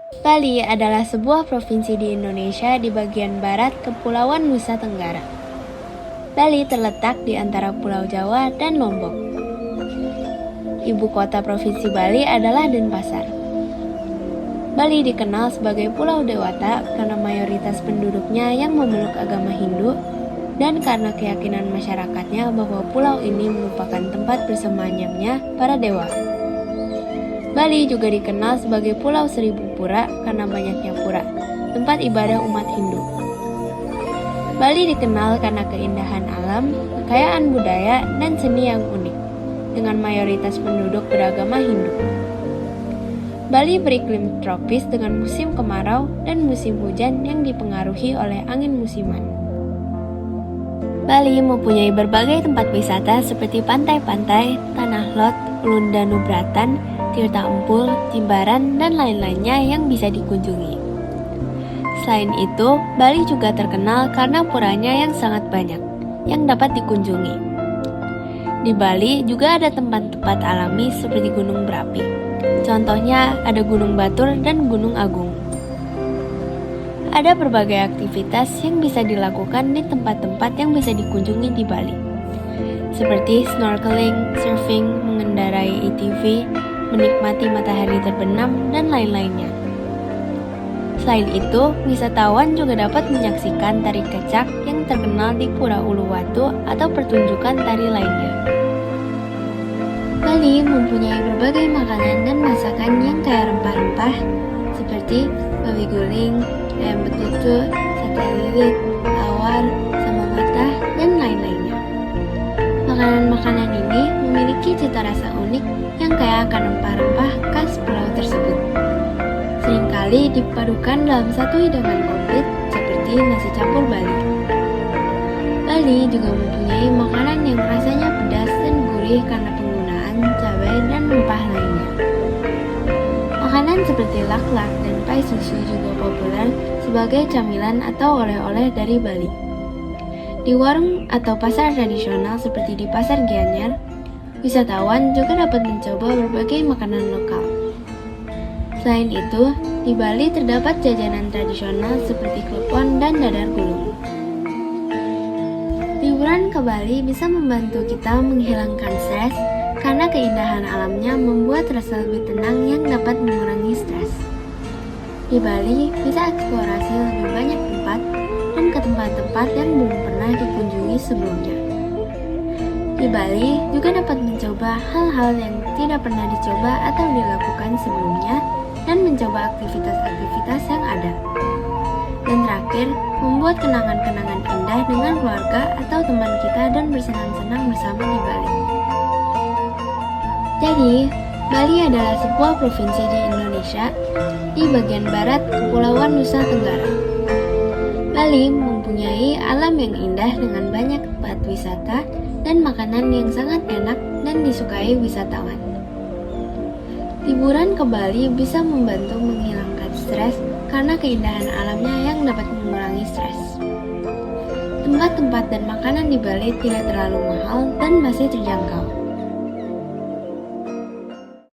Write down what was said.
Bali adalah sebuah provinsi di Indonesia di bagian barat Kepulauan Nusa Tenggara. Bali terletak di antara Pulau Jawa dan Lombok. Ibu kota provinsi Bali adalah Denpasar. Bali dikenal sebagai Pulau Dewata karena mayoritas penduduknya yang memeluk agama Hindu dan karena keyakinan masyarakatnya bahwa pulau ini merupakan tempat bersemayamnya para dewa. Bali juga dikenal sebagai Pulau Seribu Pura karena banyaknya pura, tempat ibadah umat Hindu. Bali dikenal karena keindahan alam, kekayaan budaya, dan seni yang unik, dengan mayoritas penduduk beragama Hindu. Bali beriklim tropis dengan musim kemarau dan musim hujan yang dipengaruhi oleh angin musiman. Bali mempunyai berbagai tempat wisata seperti pantai-pantai, Tanah Lot, Ulun Danu Bratan, Tirta Empul, Jimbaran, dan lain-lainnya yang bisa dikunjungi. Selain itu, Bali juga terkenal karena puranya yang sangat banyak, yang dapat dikunjungi. Di Bali juga ada tempat-tempat alami seperti gunung berapi. Contohnya ada Gunung Batur dan Gunung Agung. Ada berbagai aktivitas yang bisa dilakukan di tempat-tempat yang bisa dikunjungi di Bali, seperti snorkeling, surfing, mengendarai ATV, menikmati matahari terbenam, dan lain-lainnya. Selain itu, wisatawan juga dapat menyaksikan tari kecak yang terkenal di Pura Uluwatu atau pertunjukan tari lainnya. Bali mempunyai berbagai makanan dan masakan yang kaya rempah-rempah seperti babi guling, ayam betutu, sate lilit, lawar, sama matah, dan lain-lainnya. Makanan-makanan ini memiliki cita rasa unik yang kaya akan rempah-rempah khas pulau tersebut. Seringkali dipadukan dalam satu hidangan komplit seperti nasi campur Bali. Bali juga mempunyai makanan yang rasanya pedas dan gurih karena penggunaan cabai dan rempah lainnya. Makanan seperti lak-lak dan pai susu juga populer sebagai camilan atau oleh-oleh dari Bali. Di warung atau pasar tradisional seperti di Pasar Gianyar, wisatawan juga dapat mencoba berbagai makanan lokal. Selain itu, di Bali terdapat jajanan tradisional seperti klepon dan dadar gulung. Liburan ke Bali bisa membantu kita menghilangkan stres karena keindahan alamnya membuat rasa lebih tenang yang dapat mengurangi stres. Di Bali bisa eksplorasi lebih banyak tempat dan ke tempat-tempat yang belum pernah dikunjungi sebelumnya. Di Bali juga dapat mencoba hal-hal yang tidak pernah dicoba atau dilakukan sebelumnya dan mencoba aktivitas-aktivitas yang ada. Dan terakhir, membuat kenangan-kenangan indah dengan keluarga atau teman kita dan bersenang-senang bersama di Bali. Jadi, Bali adalah sebuah provinsi di Indonesia di bagian barat Kepulauan Nusa Tenggara. Bali mempunyai alam yang indah dengan banyak tempat wisata dan makanan yang sangat enak dan disukai wisatawan. Liburan ke Bali bisa membantu menghilangkan stres karena keindahan alamnya yang dapat mengurangi stres. Tempat-tempat dan makanan di Bali tidak terlalu mahal dan masih terjangkau.